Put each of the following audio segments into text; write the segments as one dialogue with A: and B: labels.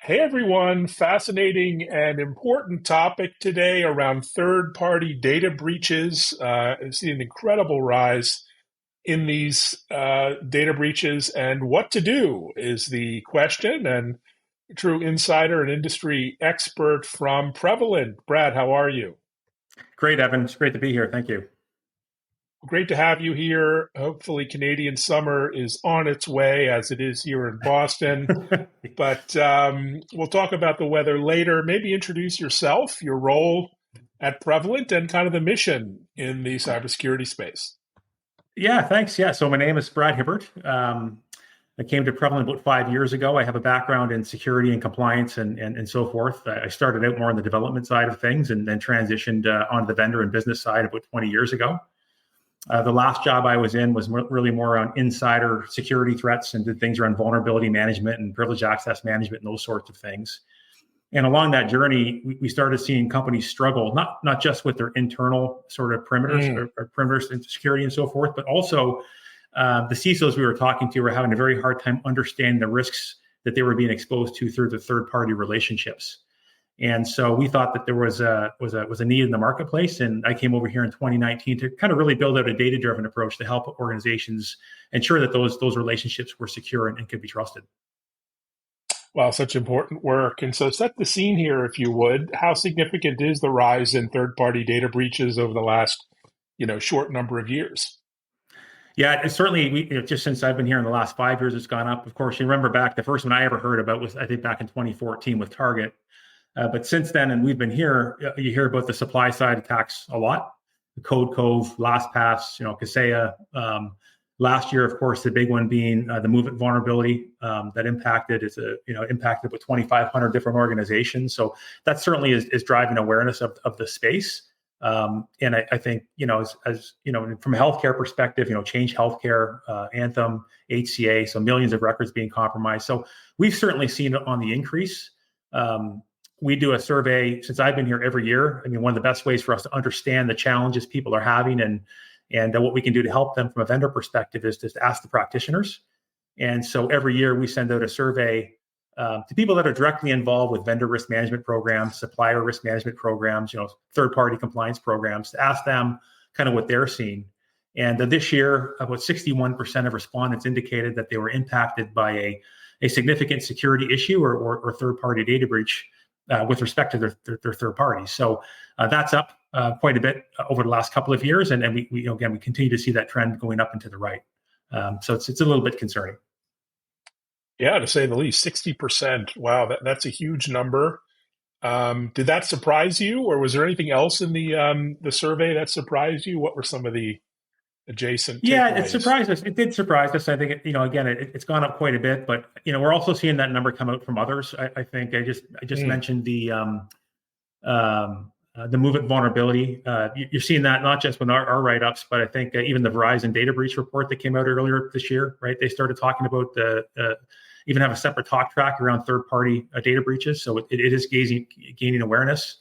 A: Hey everyone, fascinating and important topic today around third-party data breaches. I've seen an incredible rise in these data breaches, and what to do is the question. And a true insider and industry expert from Prevalent, Brad, how are you?
B: Great, Evan. It's great to be here. Thank you.
A: Great to have you here. Hopefully, Canadian summer is on its way, as it is here in Boston. But we'll talk about the weather later. Maybe introduce yourself, your role at Prevalent, and kind of the mission in the cybersecurity space.
B: Yeah, thanks. Yeah, so my name is Brad Hibbert. I came to Prevalent about 5 years ago. I have a background in security and compliance and so forth. I started out more on the development side of things and then transitioned onto the vendor and business side about 20 years ago. The last job I was in was really more on insider security threats and did things around vulnerability management and privileged access management and those sorts of things. And along that journey, we started seeing companies struggle, not just with their internal sort of perimeters or perimeters in security and so forth, but also the CISOs we were talking to were having a very hard time understanding the risks that they were being exposed to through the third-party relationships. And so we thought that there was a need in the marketplace, and I came over here in 2019 to kind of really build out a data-driven approach to help organizations ensure that those relationships were secure and could be trusted.
A: Wow, such important work. And so set the scene here, if you would. How significant is the rise in third-party data breaches over the last, short number of years?
B: Yeah, it's certainly just since I've been here in the last 5 years, it's gone up. Of course, you remember back, the first one I ever heard about was, I think, back in 2014 with Target. But since then, and we've been here, you hear about the supply side attacks a lot. The Cove, LastPass, Kaseya. Last year, of course, the big one being the movement vulnerability that impacted impacted about 2,500 different organizations. So that certainly is driving awareness of the space. And I think as from a healthcare perspective, Change Healthcare, Anthem, HCA, so millions of records being compromised. So we've certainly seen it on the increase. We do a survey since I've been here every year. I mean, one of the best ways for us to understand the challenges people are having and what we can do to help them from a vendor perspective is just to ask the practitioners. And so every year we send out a survey to people that are directly involved with vendor risk management programs, supplier risk management programs, third-party compliance programs, to ask them kind of what they're seeing. And this year, about 61% of respondents indicated that they were impacted by a significant security issue or third-party data breach with respect to their third parties. So that's up quite a bit over the last couple of years, and we continue to see that trend going up and to the right. So it's a little bit concerning.
A: Yeah, to say the least, 60%. Wow, that's a huge number. Did that surprise you, or was there anything else in the survey that surprised you? What were some of the adjacent
B: Yeah, it
A: takeaways?
B: surprised us. It did surprise us. I think it's gone up quite a bit, but we're also seeing that number come out from others. I think I just mentioned the movement vulnerability. You're seeing that not just with our write-ups, but I think even the Verizon data breach report that came out earlier this year, right? They started talking about even have a separate talk track around third-party data breaches. So it is gaining awareness.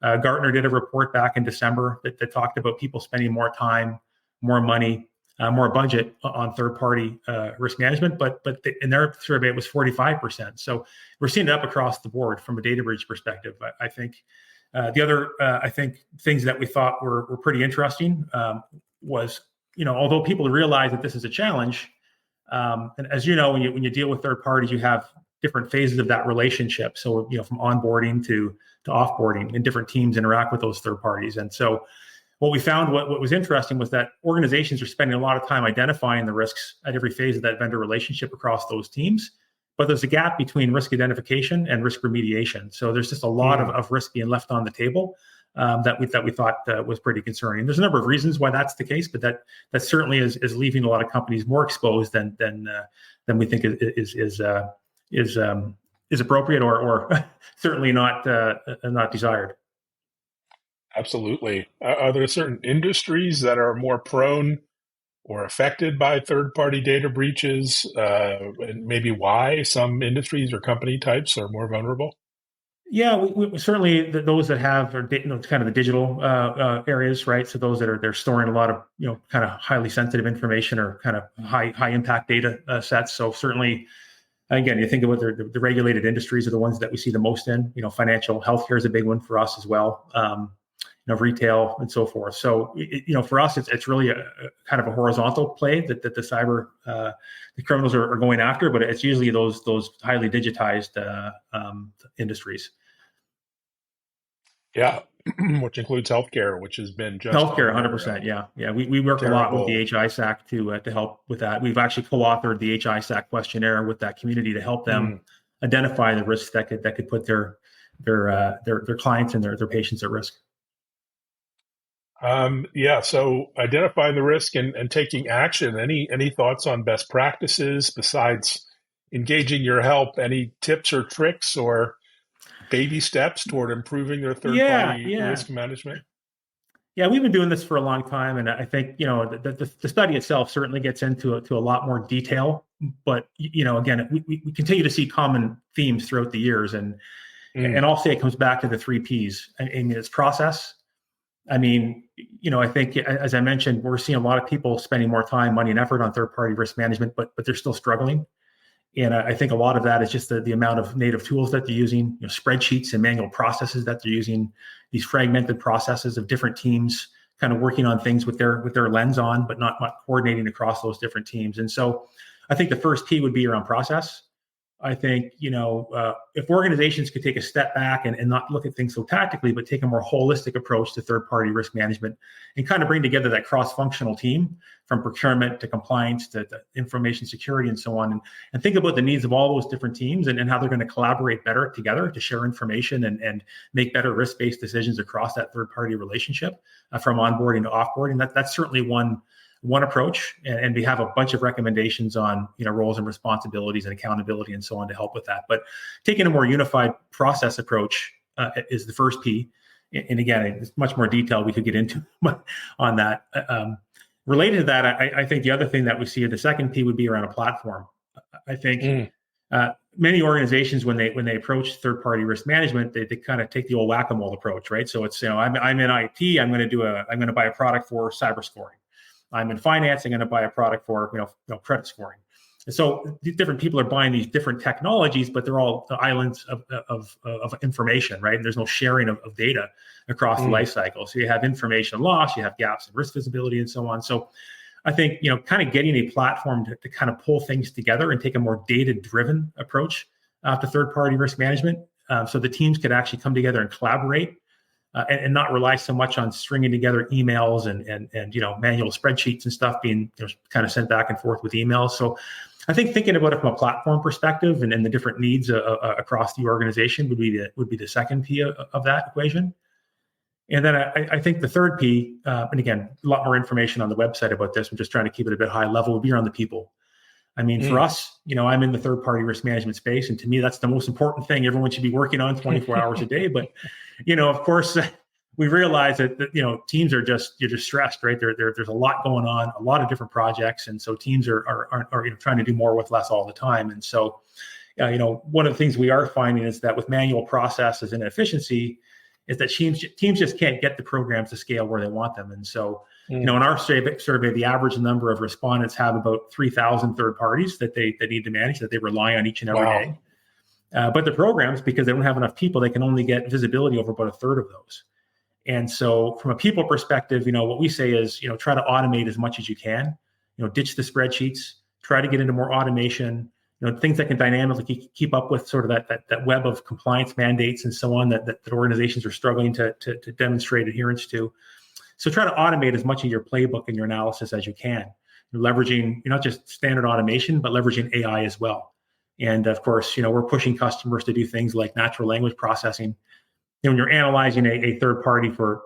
B: Gartner did a report back in December that talked about people spending more time, more money, more budget on third-party risk management, but in their survey it was 45%. So we're seeing it up across the board from a data breach perspective. I think the other things that we thought were pretty interesting was although people realize that this is a challenge, and as you know, when you deal with third parties, you have different phases of that relationship. So from onboarding to offboarding, and different teams interact with those third parties. And so what we found, what was interesting, was that organizations are spending a lot of time identifying the risks at every phase of that vendor relationship across those teams. But there's a gap between risk identification and risk remediation. So there's just a lot of risk being left on the table that we thought was pretty concerning. There's a number of reasons why that's the case, but that certainly is leaving a lot of companies more exposed than we think is appropriate or certainly not desired.
A: Absolutely. Are there certain industries that are more prone or affected by third-party data breaches, and maybe why some industries or company types are more vulnerable?
B: Yeah, we certainly those that have kind of the digital areas, right? So those that they're storing a lot of kind of highly sensitive information or kind of high impact data sets. So certainly Again, you think about the regulated industries are the ones that we see the most in. Financial healthcare is a big one for us as well. Retail and so forth. So, for us, it's really a kind of a horizontal play that the cyber the criminals are going after, but it's usually those highly digitized industries.
A: Yeah, which includes healthcare, which has been just
B: Healthcare, 100%. Yeah. We work a lot with the HISAC to help with that. We've actually co-authored the HISAC questionnaire with that community to help them identify the risks that could put their clients and their patients at risk.
A: So identifying the risk and taking action. Any thoughts on best practices besides engaging your help? Any tips or tricks or baby steps toward improving their third-party risk management?
B: Yeah, we've been doing this for a long time, and I think the study itself certainly gets into a lot more detail. But again, we continue to see common themes throughout the years, and I'll say it comes back to the 3 Ps. I mean, it's process. I mean, I think, as I mentioned, we're seeing a lot of people spending more time, money, and effort on third-party risk management, but they're still struggling. And I think a lot of that is just the amount of native tools that they're using, spreadsheets and manual processes that they're using, these fragmented processes of different teams kind of working on things with their lens on, but not coordinating across those different teams. And so I think the first P would be around process. I think, if organizations could take a step back and not look at things so tactically, but take a more holistic approach to third-party risk management and kind of bring together that cross-functional team from procurement to compliance to information security and so on, and think about the needs of all those different teams and how they're going to collaborate better together to share information and make better risk-based decisions across that third-party relationship from onboarding to offboarding. That's certainly one approach, and we have a bunch of recommendations on roles and responsibilities and accountability and so on to help with that. But taking a more unified process approach is the first P. And again, it's much more detail we could get into on that. Related to that, I think the other thing that we see, the second P, would be around a platform. I think many organizations, when they approach third-party risk management, they kind of take the old whack-a-mole approach, right? So it's I'm in IT, I'm going to buy a product for cyber scoring. I'm in finance, I'm going to buy a product for credit scoring. And so different people are buying these different technologies, but they're all islands of information, right? And there's no sharing of data across the life cycle. So you have information loss, you have gaps in risk visibility, and so on. So I think kind of getting a platform to kind of pull things together and take a more data-driven approach to third-party risk management, so the teams could actually come together and collaborate. And not rely so much on stringing together emails and manual spreadsheets and stuff being kind of sent back and forth with emails. So I think thinking about it from a platform perspective and the different needs across the organization would be the second P of that equation. And then I think the third P, and again, a lot more information on the website about this, I'm just trying to keep it a bit high level, would be around the people. I mean, for us, I'm in the third-party risk management space, and to me, that's the most important thing everyone should be working on 24 hours a day. But, of course, we realize that teams are just stressed, right? There's a lot going on, a lot of different projects, and so teams are trying to do more with less all the time. And so, one of the things we are finding is that with manual processes and efficiency, is that teams just can't get the programs to scale where they want them. And so, in our survey, the average number of respondents have about 3,000 third parties that they need to manage, that they rely on each and every day. But the programs, because they don't have enough people, they can only get visibility over about a third of those. And so from a people perspective, what we say is, try to automate as much as you can, ditch the spreadsheets, try to get into more automation, things that can dynamically keep up with sort of that web of compliance mandates and so on that organizations are struggling to demonstrate adherence to. So try to automate as much of your playbook and your analysis as you can, leveraging not just standard automation, but leveraging AI as well. And of course, we're pushing customers to do things like natural language processing. When you're analyzing a third party for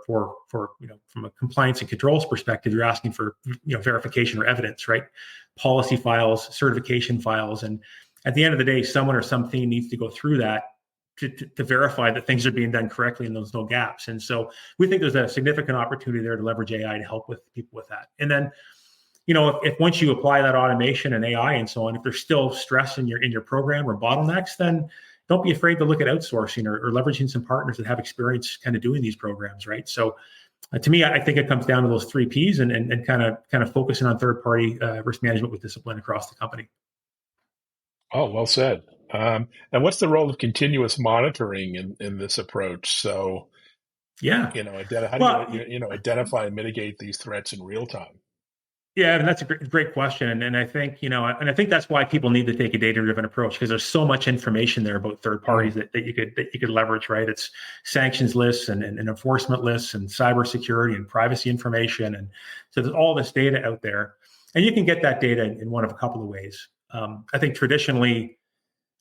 B: from a compliance and controls perspective, you're asking for verification or evidence, right? Policy files, certification files, and at the end of the day, someone or something needs to go through that to verify that things are being done correctly and there's no gaps. And so we think there's a significant opportunity there to leverage AI to help with people with that. And then, if once you apply that automation and AI and so on, if there's still stress in your program or bottlenecks, then don't be afraid to look at outsourcing or leveraging some partners that have experience kind of doing these programs, right? So to me, I think it comes down to those 3 Ps and kind of focusing on third-party risk management with discipline across the company.
A: Oh, well said. And what's the role of continuous monitoring in this approach? So,
B: Yeah.
A: how do
B: Well,
A: you identify and mitigate these threats in real time?
B: yeah, and that's a great question, and I think and I think that's why people need to take a data-driven approach because there's so much information there about third parties
A: Mm.
B: that you could leverage, right? It's sanctions lists and enforcement lists and cybersecurity and privacy information, and so there's all this data out there, and you can get that data in one of a couple of ways. I think traditionally,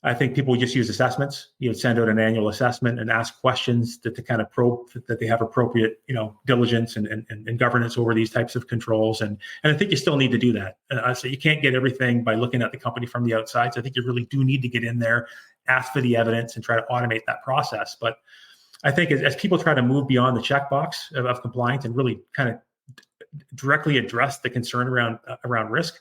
B: I think people just use assessments. You would send out an annual assessment and ask questions to kind of probe that they have appropriate, diligence and governance over these types of controls. And I think you still need to do that. So you can't get everything by looking at the company from the outside. So I think you really do need to get in there, ask for the evidence, and try to automate that process. But I think as people try to move beyond the checkbox of compliance and really kind of directly address the concern around risk,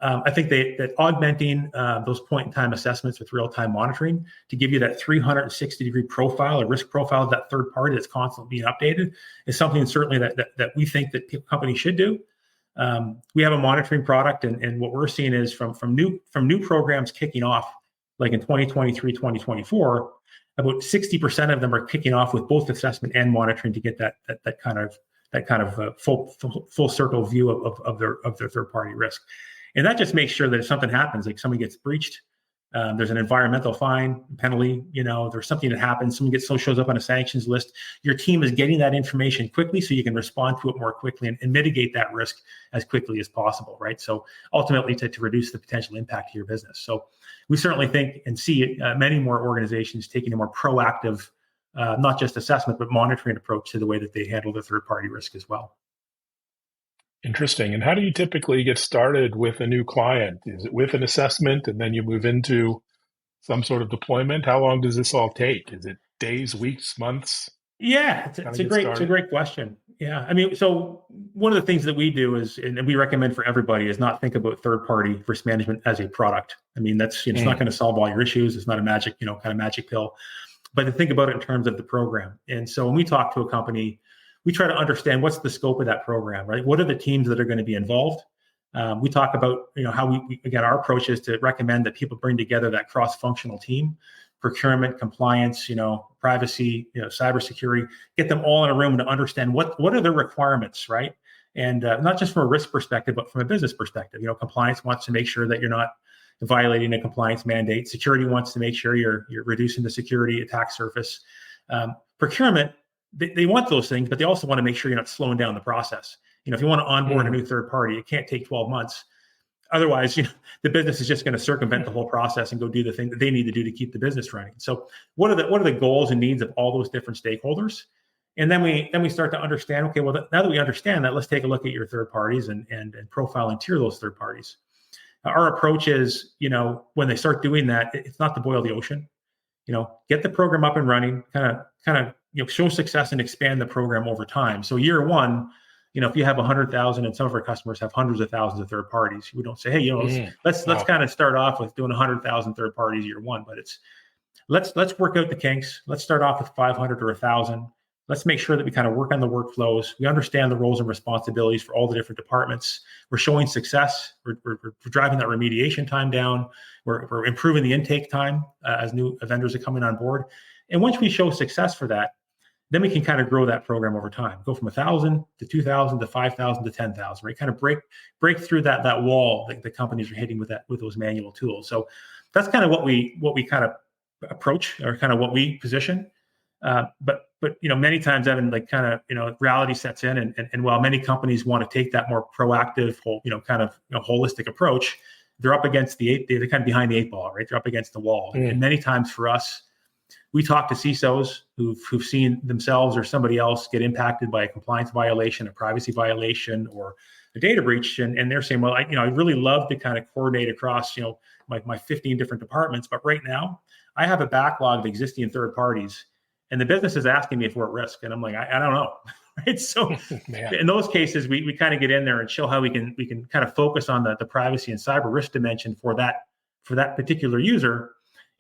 B: I think that augmenting those point-in-time assessments with real-time monitoring to give you that 360-degree profile or risk profile of that third party that's constantly being updated is something certainly that we think that companies should do. We have a monitoring product, and what we're seeing is from new programs kicking off, like in 2023, 2024, about 60% of them are kicking off with both assessment and monitoring to get that kind of full circle view of their third party risk. And that just makes sure that if something happens, like somebody gets breached, there's an environmental fine, penalty, there's something that happens, shows up on a sanctions list, your team is getting that information quickly so you can respond to it more quickly and mitigate that risk as quickly as possible, right? So ultimately to reduce the potential impact to your business. So we certainly think and see many more organizations taking a more proactive, not just assessment, but monitoring approach to the way that they handle the third-party risk as well.
A: Interesting. And how do you typically get started with a new client? Is it with an assessment and then you move into some sort of deployment? How long does this all take? Is it days, weeks, months?
B: Yeah, it's a great question. Yeah, I mean, so one of the things that we do is, and we recommend for everybody, is not think about third-party risk management as a product. I mean, it's not going to solve all your issues. It's not a magic, kind of magic pill, but to think about it in terms of the program. And so when we talk to a company, we try to understand what's the scope of that program, right? What are the teams that are going to be involved? We talk about, how we again, our approach is to recommend that people bring together that cross-functional team, procurement, compliance, privacy, cybersecurity, get them all in a room to understand what are the requirements, right? And not just from a risk perspective, but from a business perspective. Compliance wants to make sure that you're not violating a compliance mandate. Security wants to make sure you're reducing the security attack surface. Procurement, they want those things, but they also want to make sure you're not slowing down the process. If you want to onboard a new third party, it can't take 12 months. Otherwise, the business is just going to circumvent the whole process and go do the thing that they need to do to keep the business running. So what are the goals and needs of all those different stakeholders? And then we start to understand, okay, well, now that we understand that, let's take a look at your third parties and profile and tier those third parties. Our approach is, when they start doing that, it's not to boil the ocean. Get the program up and running, kind of, show success and expand the program over time. So year one, if you have 100,000 and some of our customers have hundreds of thousands of third parties, we don't say, hey, let's kind of start off with doing 100,000 third parties year one, but it's let's work out the kinks. Let's start off with 500 or 1,000. Let's make sure that we kind of work on the workflows. We understand the roles and responsibilities for all the different departments. We're showing success. We're driving that remediation time down. We're improving the intake time as new vendors are coming on board. And once we show success for that, then we can kind of grow that program over time. Go from 1,000 to 2,000 to 5,000 to 10,000, right? Kind of break through that wall that the companies are hitting with those manual tools. So that's kind of what we kind of approach, or kind of what we position. But many times, Evan, like kind of, reality sets in, and while many companies want to take that more proactive, holistic approach, they're up against they're kind of behind the eight ball, right? They're up against the wall. And many times for us, we talk to CISOs who've seen themselves or somebody else get impacted by a compliance violation, a privacy violation, or a data breach, and they're saying, well, I really love to kind of coordinate across, my 15 different departments, but right now I have a backlog of existing third parties, and the business is asking me if we're at risk, and I'm like, I don't know, right? So in those cases, we kind of get in there and show how we can kind of focus on the privacy and cyber risk dimension for that particular user.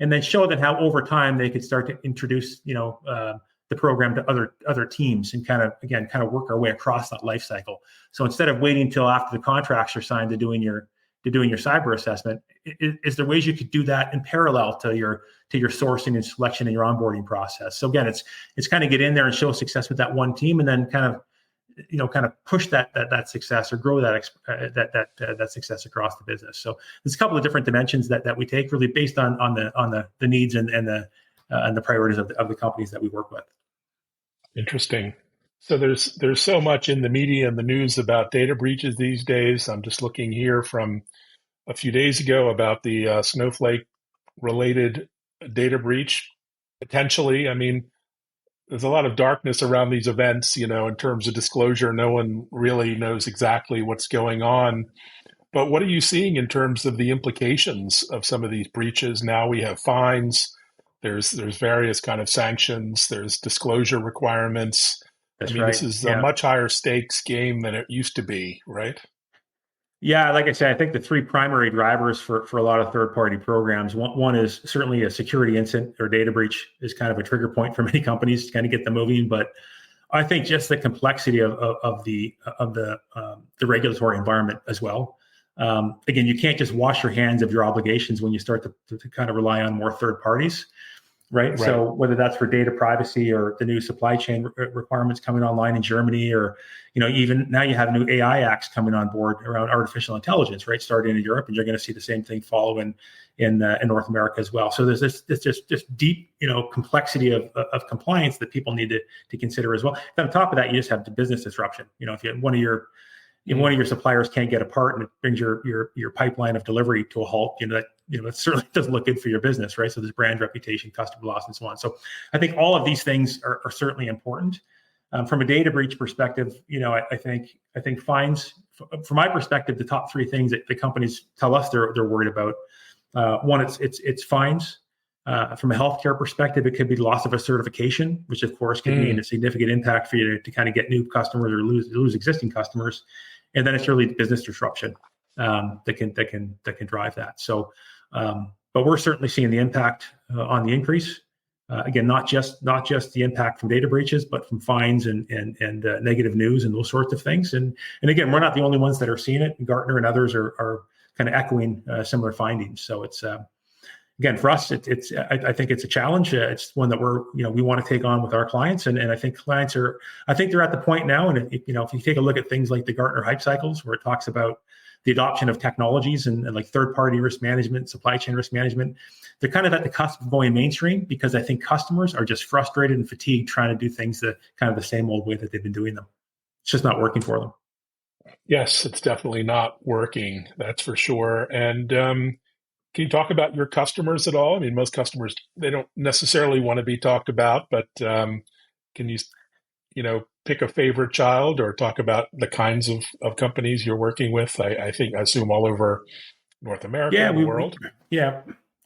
B: And then show them how over time they could start to introduce, the program to other teams, and kind of work our way across that life cycle. So instead of waiting until after the contracts are signed to doing your to doing your cyber assessment. Is there ways you could do that in parallel to your sourcing and selection and your onboarding process? So again, it's kind of get in there and show success with that one team, and then kind of push that success or grow that success across the business. So there's a couple of different dimensions that we take, really based on the needs and the priorities of the companies that we work with.
A: Interesting. So there's so much in the media and the news about data breaches these days. I'm just looking here from a few days ago about the Snowflake related data breach. Potentially, I mean, there's a lot of darkness around these events, in terms of disclosure. No one really knows exactly what's going on. But what are you seeing in terms of the implications of some of these breaches? Now we have fines. There's various kind of sanctions. There's disclosure requirements.
B: That's
A: right. This is a much higher stakes game than it used to be, right?
B: Yeah, like I said, I think the three primary drivers for a lot of third-party programs, one is certainly a security incident or data breach is kind of a trigger point for many companies to kind of get them moving. But I think just the complexity of the regulatory environment as well. Again, you can't just wash your hands of your obligations when you start to kind of rely on more third parties. Right. So whether that's for data privacy or the new supply chain requirements coming online in Germany, or, even now you have new AI acts coming on board around artificial intelligence, right? Starting in Europe, and you're going to see the same thing follow in North America as well. So there's this just deep, complexity of compliance that people need to consider as well. And on top of that, you just have the business disruption. If you one of your suppliers can't get a part and it brings your pipeline of delivery to a halt, it certainly doesn't look good for your business, right? So there's brand reputation, customer loss, and so on. So I think all of these things are certainly important. From a data breach perspective, I think fines, from my perspective, the top three things that the companies tell us they're worried about. One, it's fines. From a healthcare perspective, it could be loss of a certification, which of course can mean a significant impact for you to kind of get new customers or lose existing customers. And then it's really business disruption that can drive that. So, but we're certainly seeing the impact on the increase. Again, not just the impact from data breaches, but from fines and negative news and those sorts of things. And again, we're not the only ones that are seeing it. Gartner and others are kind of echoing similar findings. So it's again, for us, I think it's a challenge. It's one that we want to take on with our clients, and I think clients they're at the point now. And if you take a look at things like the Gartner hype cycles, where it talks about the adoption of technologies and like third-party risk management, supply chain risk management, they're kind of at the cusp of going mainstream, because I think customers are just frustrated and fatigued trying to do things the kind of the same old way that they've been doing them. It's just not working for them.
A: Yes, it's definitely not working. That's for sure. And can you talk about your customers at all? I mean, most customers, they don't necessarily want to be talked about, but can you pick a favorite child or talk about the kinds of companies you're working with? I assume all over North America and the world.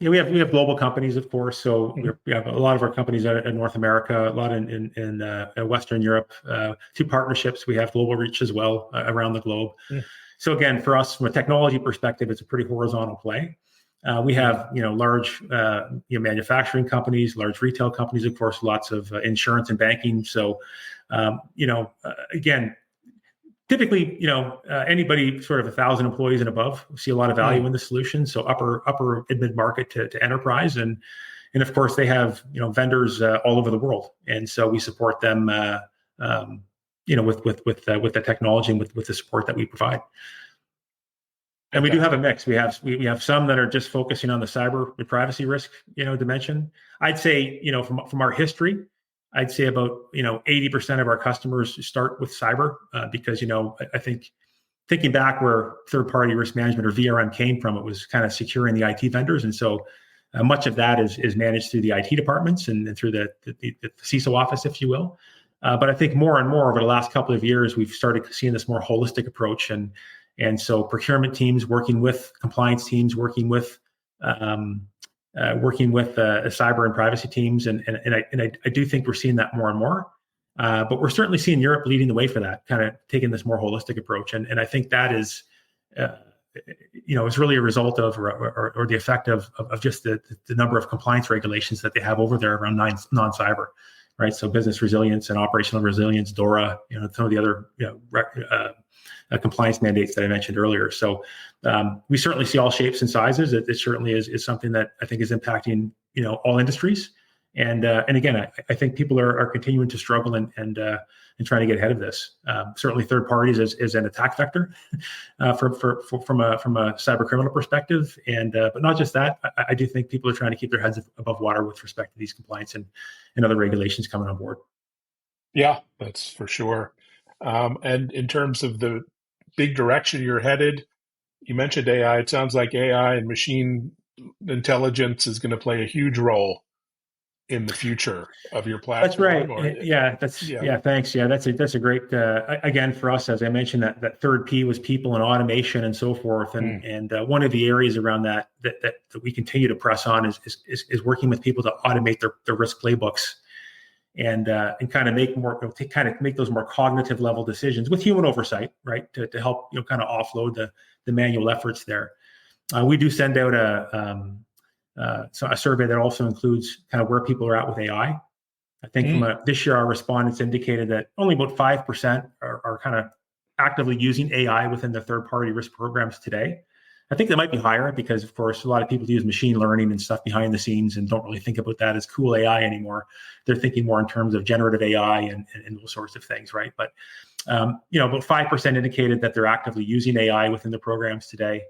B: We have global companies, of course. So we have a lot of our companies in North America, a lot in Western Europe. Two partnerships. We have global reach as well around the globe. So again, for us, from a technology perspective, it's a pretty horizontal play. We have, large, manufacturing companies, large retail companies, of course, lots of insurance and banking. So, again, typically, anybody sort of 1,000 employees and above see a lot of value in the solution. So upper mid market to enterprise, and of course they have vendors all over the world, and so we support them, with the technology and with the support that we provide. And we do have a mix. We have some that are just focusing on the cyber and privacy risk, dimension. I'd say, from our history, I'd say about 80% of our customers start with cyber because I think thinking back where third-party risk management or VRM came from, it was kind of securing the IT vendors, and so much of that is managed through the IT departments and through the CISO office, if you will. But I think more and more over the last couple of years, we've started seeing this more holistic approach, and so procurement teams working with compliance teams, working with cyber and privacy teams, and I do think we're seeing that more and more. But we're certainly seeing Europe leading the way for that, kind of taking this more holistic approach, and I think that is, it's really a result of or the effect of just the number of compliance regulations that they have over there around non-cyber, right? So business resilience and operational resilience, DORA, some of the other compliance mandates that I mentioned earlier. So we certainly see all shapes and sizes. It certainly is something that I think is impacting all industries. And again, I think people are continuing to struggle and trying to get ahead of this. Certainly, third parties is an attack vector from a cyber criminal perspective, but not just that. I do think people are trying to keep their heads above water with respect to these compliance and other regulations coming on board.
A: Yeah, that's for sure. And in terms of the big direction you're headed, you mentioned AI. It sounds like AI and machine intelligence is going to play a huge role in the future of your platform.
B: That's right. Thanks. Yeah, that's a great. Again, for us, as I mentioned, that third P was people and automation and so forth. And one of the areas around that we continue to press on is working with people to automate their risk playbooks and kind of make those more cognitive level decisions with human oversight, right? To help kind of offload the manual efforts there. We do send out a survey that also includes kind of where people are at with AI. I think this year, our respondents indicated that only about 5% are kind of actively using AI within their third-party risk programs today. I think that might be higher because, of course, a lot of people use machine learning and stuff behind the scenes and don't really think about that as cool AI anymore. They're thinking more in terms of generative AI and those sorts of things, right? But, about 5% indicated that they're actively using AI within the programs today.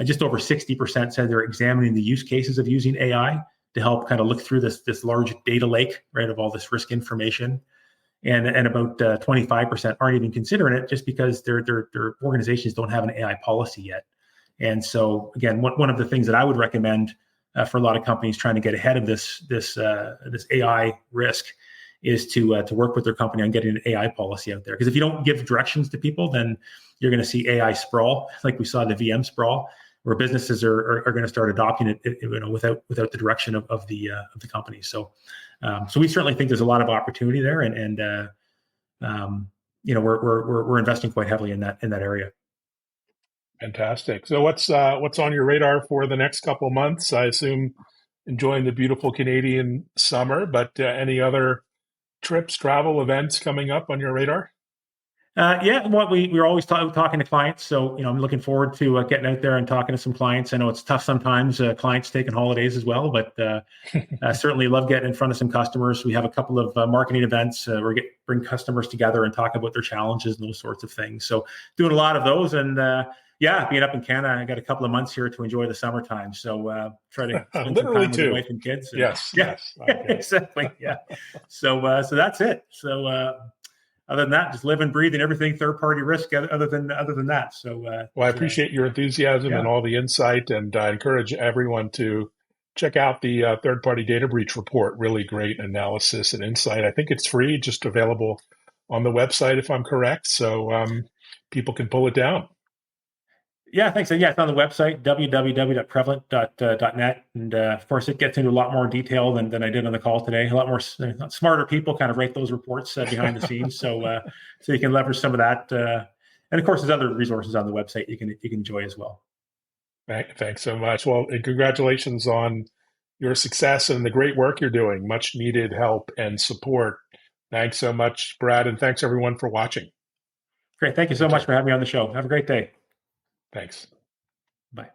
B: Just over 60% said they're examining the use cases of using AI to help kind of look through this large data lake, right, of all this risk information. And about 25% aren't even considering it just because their organizations don't have an AI policy yet. And so, again, one of the things that I would recommend for a lot of companies trying to get ahead of this AI risk is to work with their company on getting an AI policy out there. Because if you don't give directions to people, then you're going to see AI sprawl, like we saw the VM sprawl, where businesses are going to start adopting it, without the direction of the company. So we certainly think there's a lot of opportunity there, and we're investing quite heavily in that area.
A: Fantastic. So what's on your radar for the next couple of months? I assume enjoying the beautiful Canadian summer, but any other trips, travel, events coming up on your radar?
B: We're always talking to clients. So, I'm looking forward to getting out there and talking to some clients. I know it's tough sometimes, clients taking holidays as well, but I certainly love getting in front of some customers. We have a couple of marketing events where we bring customers together and talk about their challenges and those sorts of things. So doing a lot of those, and being up in Canada, I got a couple of months here to enjoy the summertime. So try to spend some time with the wife and kids.
A: Yes. Okay.
B: Exactly. Yeah. So that's it. So other than that, just living, breathing, everything third-party risk. Other than that, so
A: I appreciate your enthusiasm and all the insight, and I encourage everyone to check out the third-party data breach report. Really great analysis and insight. I think it's free, just available on the website, if I'm correct. So people can pull it down.
B: Yeah, thanks. And it's on the website, www.prevalent.net. And of course, it gets into a lot more detail than I did on the call today. A lot more smarter people kind of write those reports behind the scenes. So you can leverage some of that. And of course, there's other resources on the website you can enjoy as well.
A: Thanks so much. Well, and congratulations on your success and the great work you're doing. Much needed help and support. Thanks so much, Brad. And thanks everyone for watching.
B: Great. Thank you so much for having me on the show. Have a great day.
A: Thanks.
B: Bye.